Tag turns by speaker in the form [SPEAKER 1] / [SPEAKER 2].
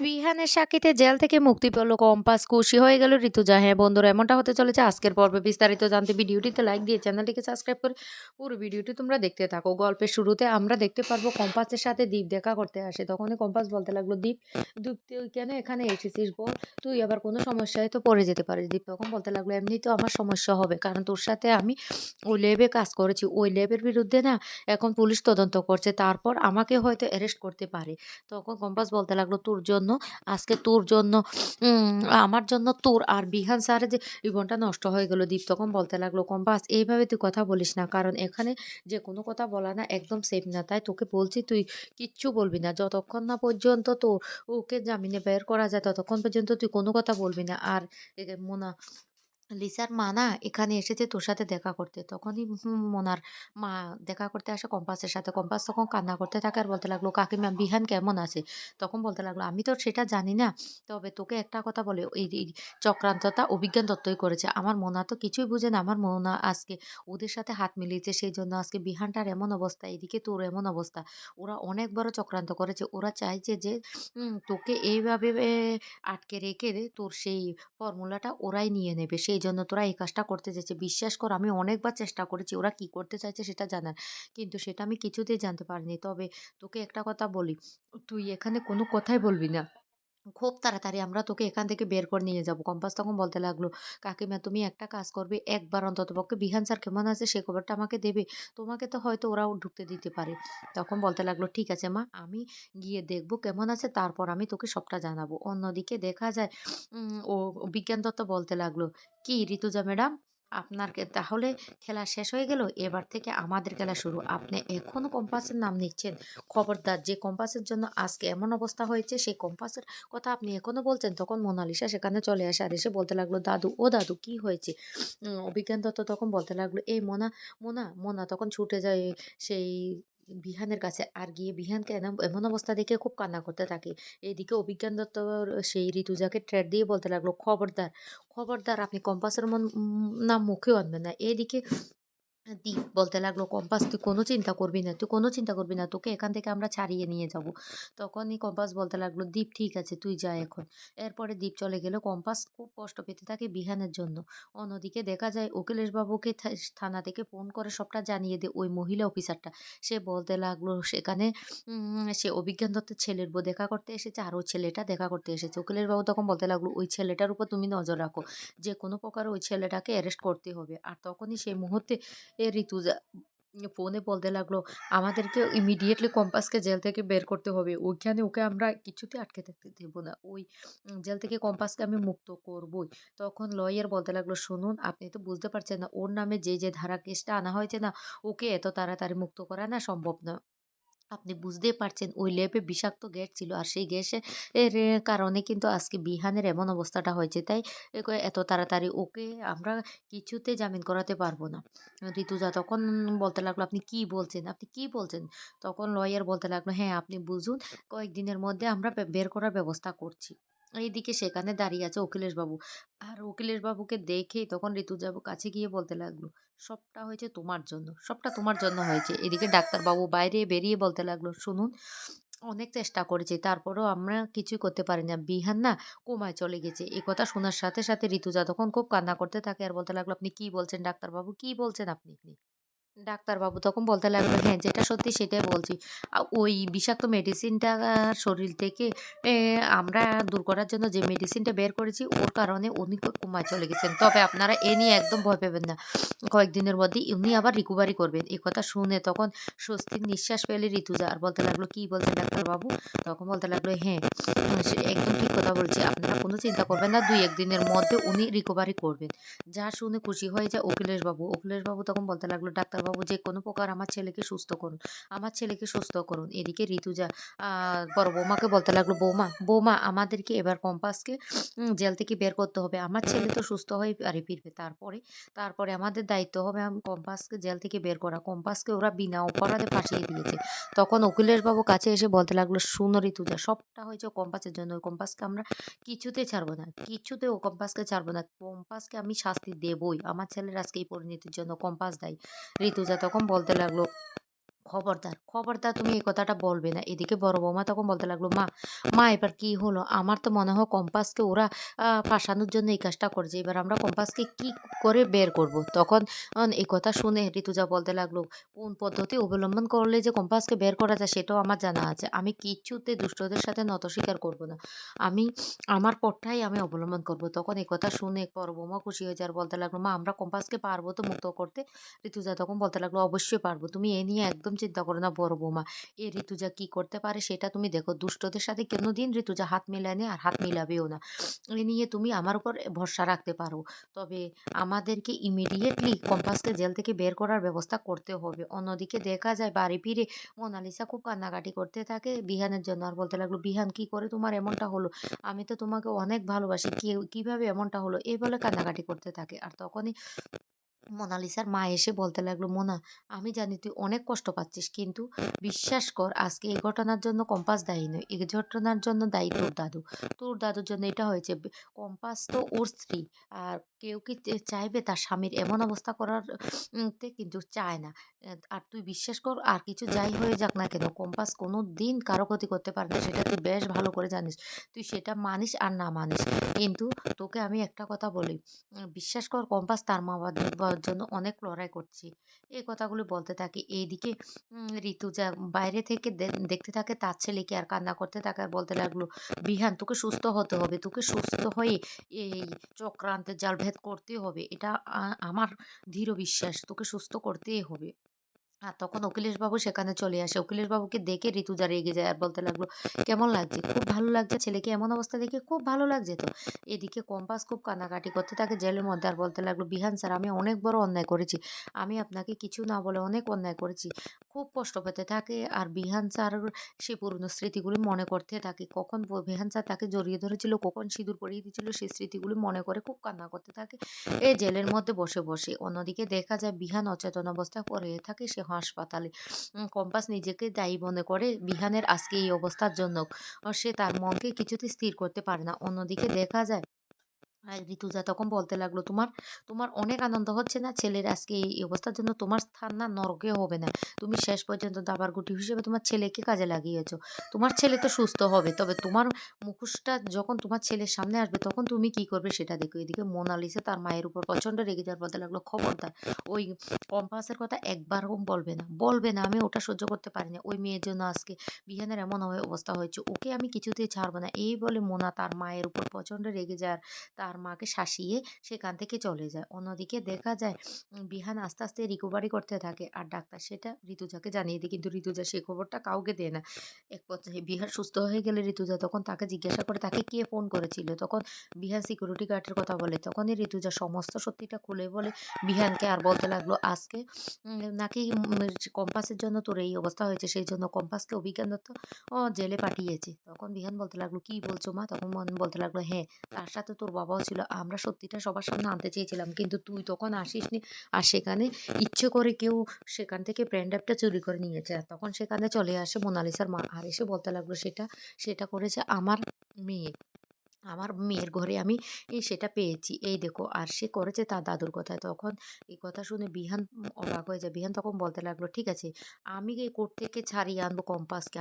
[SPEAKER 1] বিহানের সাক্ষীতে jail থেকে মুক্তি পেল কম্পাস, খুশি হয়ে গেল ঋতুজা। হ্যাঁ বন্ধুরা, এমনটা হতে চলেছে আজকের পর্বে। বিস্তারিত জানতে ভিডিওটিতে লাইক দিয়ে চ্যানেলটিকে সাবস্ক্রাইব করে পুরো ভিডিওটি তোমরা দেখতে থাকো। গল্পের শুরুতে আমরা দেখতে পারবো কম্পাসের সাথে দীপ দেখা করতে আসে। তখনই কম্পাস বলতে লাগলো, দীপ দীপ তুই কেন এখানে এসেছিস বল, তুই আবার কোনো সমস্যায় তো পড়ে যেতে পারিস। দীপ তখন বলতে লাগলো, এমনি তো আমার সমস্যা হবে, কারণ তোর সাথে আমি ওই ল্যাবে কাজ করেছি, ওই ল্যাবের বিরুদ্ধে না এখন পুলিশ তদন্ত করছে, তারপর আমাকে হয়তো অ্যারেস্ট করতে পারে। তখন কম্পাস বলতে লাগলো, তোর জন্য আজকে তোর জন্য উম আমার জন্য তোর আর বিহান স্যারের যে জীবনটা নষ্ট হয়ে গেল। দীপ তখন বলতে লাগলো, কম্পাস এইভাবে তুই কথা বলিস না, কারণ এখানে যে কোনো কথা বলা না একদম সেফ না, তাই তোকে বলছি তুই কিচ্ছু বলবি না, যতক্ষণ না পর্যন্ত তো ওকে জামিনে বের করা যায় ততক্ষণ পর্যন্ত তুই কোনো কথা বলবি না। আর মোনা লিসার মা না এখানে এসেছে তোর সাথে দেখা করতে। তখনই মোনার মা দেখা করতে আসে কম্পাসের সাথে। কম্পাস তখন কান্না করতে থাকে আর বলতে লাগলো, কাকিমা বিহান কেমন আছে? তখন বলতে লাগলো, আমি তো সেটা জানি না, তবে তোকে একটা কথা বলে, এই চক্রান্তটা অভিজ্ঞান দত্তই করেছে। আমার মোনা তো কিছুই বুঝে না, আমার মোনা আজকে ওদের সাথে হাত মিলিয়েছে, সেই জন্য আজকে বিহানটার এমন অবস্থা, এদিকে তোর এমন অবস্থা। ওরা অনেক বড় চক্রান্ত করেছে, ওরা চাইছে যে তোকে এইভাবে আটকে রেখে তোর সেই ফর্মুলাটা ওরাই নিয়ে নেবে। সেইজন্য তোরা এই কাজটা করতে চাইছে। বিশ্বাস কর, আমি অনেকবার চেষ্টা করেছি ওরা কি করতে চাইছে সেটা জানার। কিন্তু সেটা আমি কিছুতেই জানতে পারিনি। তবে তোকে একটা কথা বলি, তুই এখানে কোনো কথাই বলবি না। খুব তাড়াতাড়ি আমরা তোকে এখান থেকে বের করে নিয়ে যাবো। কম্পাস তখন বলতে লাগলো, কাকিমা তুমি একটা কাজ করবে, একবার অন্ততপক্ষে বিহান স্যার কেমন আছে সে খবরটা আমাকে দেবে। তোমাকে তো হয়তো ওরাও ঢুকতে দিতে পারে। তখন বলতে লাগলো, ঠিক আছে মা, আমি গিয়ে দেখবো কেমন আছে, তারপর আমি তোকে সবটা জানাবো। অন্যদিকে দেখা যায় ও বিজ্ঞান দত্ত বলতে লাগলো, কি ঋতুজা ম্যাডাম, আপনার তাহলে খেলা শেষ হয়ে গেল, এবার থেকে আমাদের খেলা শুরু। আপনি এখনো কম্পাসের নাম নিচ্ছেন? খবরদার, যে কম্পাসের জন্য আজকে এমন অবস্থা হয়েছে সেই কম্পাসের কথা আপনি এখনো বলছেন? তখন মোনালিসা সেখানে চলে আসে আর এসে বলতে লাগলো, দাদু ও দাদু কি হয়েছে? অভিজ্ঞান দত্ত তখন বলতে লাগলো, এই মোনা মোনা মোনা তখন ছুটে যায় সেই বিহানের কাছে, আর গিয়ে বিহানকে এমন অবস্থা দেখে খুব কান্না করতে থাকে। এইদিকে অভিজ্ঞান দত্ত সেই ঋতুজাকে ট্রেড দিয়ে বলতে লাগলো, খবরদার খবরদার, আপনি কম্পাসের নাম মুখেও আনবেন না। এদিকে দীপ বলতে লাগলো, কম্পাস তুই কোনো চিন্তা করবি না, তুই কোনো চিন্তা করবি না, তোকে এখান থেকে আমরা ছাড়িয়ে নিয়ে যাব। তখনই কম্পাস বলতে লাগলো, দীপ ঠিক আছে তুই যা এখন। এরপরে দীপ চলে গেল। কম্পাস খুব কষ্ট পেতে থাকে বিহানের জন্য। অন্যদিকে দেখা যায় অখিলেশ বাবুকে থানা থেকে ফোন করে সবটা জানিয়ে দে ওই মহিলা অফিসারটা। সে বলতে লাগলো, সেখানে সে অভিজ্ঞান দত্তের ছেলের বউ দেখা করতে এসেছে, আর ওই ছেলেটা দেখা করতে এসেছে। অখিলেশ বাবু তখন বলতে লাগলো, ওই ছেলেটার উপর তুমি নজর রাখো, যে কোনো প্রকার ওই ছেলেটাকে অ্যারেস্ট করতে হবে। আর তখনই সেই মুহূর্তে ঋতুজা ফোনে বলতে লাগলো, আমাদেরকে ইমিডিয়েটলি কম্পাসকে জেল থেকে বের করতে হবে, ওইখানে ওকে আমরা কিছুতে আটকে থাকতে দেব না, ওই জেল থেকে কম্পাসকে আমি মুক্ত করবই। তখন লয়ার বলতে লাগলো, শুনুন আপনি তো বুঝতে পারছেন না, ওর নামে যে যে ধারা কেসটা আনা হয়েছে না, ওকে এত তাড়াতাড়ি মুক্ত করা না সম্ভব না। আপনি বুঝতেই পারছেন ওই ল্যাবে বিষাক্ত গ্যাস ছিল, আর সেই গ্যাসের কারণে কিন্তু আজকে বিহানের এমন অবস্থাটা হয়েছে। তাই এত তাড়াতাড়ি ওকে আমরা কিছুতে জামিন করাতে পারবো না। ঋতুজা তখন বলতে লাগলো, আপনি কি বলছেন, আপনি কি বলছেন? তখন লয়ার বলতে লাগলো, হ্যাঁ আপনি বুঝুন, কয়েকদিনের মধ্যে আমরা বের করার ব্যবস্থা করছি। এইদিকে সেখানে দাঁড়িয়ে আছে অখিলেশ বাবু। আর অখিলেশ বাবুকে দেখেই তখন ঋতুজা কাছে গিয়ে বলতে লাগলো, সবটা হয়েছে তোমার জন্য, সবটা তোমার জন্য হয়েছে। এদিকে ডাক্তারবাবু বাইরে বেরিয়ে বলতে লাগলো, শুনুন অনেক চেষ্টা করেছি, তারপরেও আমরা কিছুই করতে পারি না, বিহান না কোমায় চলে গেছে। এই কথা শোনার সাথে সাথে ঋতুজা তখন খুব কান্না করতে থাকে আর বলতে লাগলো, আপনি কি বলছেন ডাক্তারবাবু, কি বলছেন আপনি? ডাক্তারবাবু তখন বলতে লাগলো, হ্যাঁ যেটা সত্যি সেটাই বলছি। ওই বিষাক্ত মেডিসিনটা শরীর থেকে এ আমরা দূর করার জন্য যে মেডিসিনটা বের করেছি, ওর কারণে উনি কোমায় চলে গেছেন। তবে আপনারা এ নিয়ে একদম ভয় পাবেন না। কয়েকদিনের মধ্যেই উনি আবার রিকভারি করবেন। এই কথা শুনে তখন স্বস্তির নিঃশ্বাস ফেলে ঋতুজা আর বলতে লাগলো, কি বলছেন ডাক্তারবাবু? তখন বলতে লাগলো, হ্যাঁ সে একদম ঠিক কথা বলছি। আপনারা কোনো চিন্তা করবেন না। ২-১ দিনের মধ্যে উনি রিকভারি করবেন। যা শুনে খুশি হয়ে যায় অখিলেশবাবু। অখিলেশবাবু তখন বলতে লাগলো, ডাক্তারবাবু যে কোনো প্রকার আমার ছেলেকে সুস্থ করুন। আমার ছেলেকে সুস্থ করুন। এদিকে ঋতুজা বড় বৌমাকে বলতে লাগলো, বৌমা, বৌমা আমাদেরকে এবার কম্পাসকে জেল থেকে বের করতে হবে। আমার ছেলে তো সুস্থ হয়ে বাড়ি ফিরবে। তারপরে আমাদের দায়িত্ব হবে কম্পাসকে জেল থেকে বের করা। কম্পাসকে ওরা বিনা অপরাধে ফাঁসিয়ে দিয়েছে। তখন অখিলেশবাবু কাছে এসে বলতে লাগলো, শুনো ঋতুজা, সবটা হয়েছে কম্পাসের জন্য। ওই কম্পাসকে আমরা কিছুতেই ছাড়বো না। কিছুতে ও কম্পাসকে ছাড়বো না। কম্পাসকে আমি শাস্তি দেবই। আমার ছেলের আজকে এই পরিণতির জন্য কম্পাস দায়ী। ঋতুজা তখন বলতে লাগলো, খবরদার, খবরদার তুমি এই কথাটা বলবে না। এদিকে বড় বৌমা তখন বলতে লাগলো, "মা, মা এবার কি হলো? আমার তো মনে হয় কম্পাসকে ওরা ফাঁসানোর জন্য এই কাজটা করেছে। এবার আমরা কম্পাসকে কি করে বের করব?" তখন এই কথা শুনে ঋতুজা বলতে লাগলো, "কোন পদ্ধতি অবলম্বন করলে যে কম্পাসকে বের করা যায় সেটাও আমার জানা আছে। আমি কিচ্ছুতে দুষ্টদের সাথে নত স্বীকার করব না। আমি আমার পথটাই আমি অবলম্বন করব।" তখন এই কথা শুনে বড় বৌমা খুশি হয়ে যায় আর বলতে লাগলো, "মা আমরা কম্পাসকে পারব তো মুক্ত করতে?" ঋতুজা তখন বলতে লাগলো, "অবশ্যই পারবো। তুমি এ নিয়ে একদম চিন্তা করো না বড় বৌমা। এই ঋতুজা কি করতে পারে সেটা তুমি দেখো। দুষ্টদের সাথে কোনোদিন ঋতুজা হাত মেলায়নি আর হাত মিলাবেও না। এ নিয়ে তুমি আমার উপর ভরসা রাখতে পারো। তবে আমাদেরকে ইমিডিয়েটলি কম্পাসকে জেল থেকে বের করার ব্যবস্থা করতে হবে।" অন্যদিকে দেখা যায় বাড়ি ফিরে মোনালিসা খুব কান্নাকাটি করতে থাকে বিহানের জন্য। আর বলতে লাগলো, "বিহান কি করে তোমার এমনটা হলো? আমি তো তোমাকে অনেক ভালোবাসি। কিভাবে এমনটা হলো?" এই বলে কান্নাকাটি করতে থাকে। আর তখনই মোনালিসার মা এসে বলতে লাগলো, "মোনা, আমি জানি তুই অনেক কষ্ট পাচ্ছিস। কিন্তু বিশ্বাস কর আজকে এই ঘটনার জন্য কম্পাস দায়ী নয়। এই ঘটনার জন্য দায়ী তোর দাদু। তোর দাদুর জন্য এটা হয়েছে। কম্পাস তো ওর স্ত্রী। আর কেউ কি চাইবে তার স্বামীর এমন অবস্থা করার তে কিন্তু চায় না। আর তুই বিশ্বাস কর আর কিছু যাই হয়ে যাক না কেন কম্পাস কোনোদিন কারো ক্ষতি করতে পারে না। সেটা তুই বেশ ভালো করে জানিস। তুই সেটা মানিস আর না মানিস। কিন্তু তোকে আমি একটা কথা বলি বিশ্বাস কর কম্পাস তার মা-বাবার জন্য অনেক লড়াই করছে। এই কথাগুলো বলতে থাকে। এইদিকে ঋতুজা বাইরে থেকে দেখতে থাকে তার ছেলেকে আর কান্না করতে থাকে আর বলতে লাগলো, "বিহান তোকে সুস্থ হতে হবে। তোকে সুস্থ হয়ে এই চক্রান্তের জাল ভেদ করতে হবে। এটা আমার দৃঢ় বিশ্বাস। তোকে সুস্থ করতেই হবে।" আর তখন অখিলেশবাবু সেখানে চলে আসে। অখিলেশবাবুকে দেখে ঋতুজা রেগে যায় আর বলতে লাগলো, "কেমন লাগছে? খুব ভালো লাগছে ছেলেকে এমন অবস্থা দেখে খুব ভালো লাগছে তো?" এদিকে কম্পাস খুব কান্নাকাটি করতে থাকে জেলের মধ্যে আর বলতে লাগলো, "বিহান স্যার আমি অনেক বড় অন্যায় করেছি। আমি আপনাকে কিছু না বলে অনেক অন্যায় করেছি।" খুব কষ্ট পেতে থাকে আর বিহান স্যার সে পুরনো স্মৃতিগুলি মনে করতে থাকে। কখন বিহান স্যার তাকে জড়িয়ে ধরেছিল, কখন সিঁদুর পরিয়ে দিয়েছিল সেই স্মৃতিগুলি মনে করে খুব কান্না করতে থাকে। এই জেলের মধ্যে বসে। অন্যদিকে দেখা যায় বিহান অচেতন অবস্থায় পড়ে থাকে সে হাসপাতালে। কম্পাস নিজেকে দায়ী মনে করে বিহানের আজকে এই অবস্থার জন্য। সে তার মনকে কিছুতেই স্থির করতে পারে না। অন্যদিকে দেখা যায় আর ঋতুজা তখন বলতে লাগলো, তোমার অনেক আনন্দ হচ্ছে না? ছেলের আজকে এই অবস্থার জন্য তোমার স্থান না নরকেও হবে না। তুমি শেষ পর্যন্ত দাবার গুটি হিসেবে তোমার ছেলেকে কাজে লাগিয়েছো। তোমার ছেলে তো সুস্থ হবে। তবে তোমার মুখোশটা যখন তোমার ছেলের সামনে আসবে তখন তুমি কি করবে সেটা দেখো। এদিকে মোনালিসা তার মায়ের উপর প্রচন্ড রেগে যাওয়ার বলতে লাগলো, "খবরদার! ওই কম্পাসের কথা একবারও বলবে না। বলবে না। আমি ওটা সহ্য করতে পারি না। ওই মেয়ের জন্য আজকে বিহানের এমন অবস্থা হয়েছে। ওকে আমি কিছুতেই ছাড়ব না।" এই বলে মোনা তার মায়ের উপর প্রচন্ড রেগে যায়। তার মাকে শাসিয়ে সেখান থেকে চলে যায়। অন্যদিকে দেখা যায় বিহান আস্তে রিকভারি করতে থাকে। আর ডাক্তার সেটা ঋতুজাকে জানিয়ে দেয়। কিন্তু ঋতুজা সেই খবরটা কাউকে দেয় না। এক পর্যায়ে বিহান সুস্থ হয়ে গেলে ঋতুজা তখন তাকে জিজ্ঞাসা করে তাকে কে ফোন করেছিল? তখন বিহান সিকিউরিটি গার্ডের কথা বলে। তখনই ঋতুজা সমস্ত সত্যিটা খুলে বলে বিহানকে আর বলতে লাগলো, "আজকে নাকি কম্পাসের জন্য তোর এই অবস্থা হয়েছে। সেইজন্য কম্পাসকে অভিজ্ঞান দত্ত জেলে পাঠিয়েছে।" তখন বিহান বলতে লাগলো, "কি বলছো মা?" তখন বলতে লাগলো, "হ্যাঁ, তার সাথে তোর বাবাও ছিল। আমরা সত্যিটা সবার সামনে আনতে চেয়েছিলাম। কিন্তু তুই তখন আসিসনি। আর সেখানে ইচ্ছে করে কেউ সেখান থেকে পেন ড্রাইভটা চুরি করে নিয়েছে।" আর তখন সেখানে চলে আসে মোনালিসার মা। আর এসে বলতে লাগলো, সেটা করেছে আমার মেয়ে। আমার মেয়ের ঘরে আমি সেটা পেয়েছি। এই দেখো। আর সে করেছে তার দাদুর কথায়। তখন এই কথা শুনে বিহান অবাক হয়ে যায়। বিহান তখন বলতে লাগলো, "ঠিক আছে, আমি এই কোর্ট থেকে ছাড়িয়ে আনবো কম্পাসকে।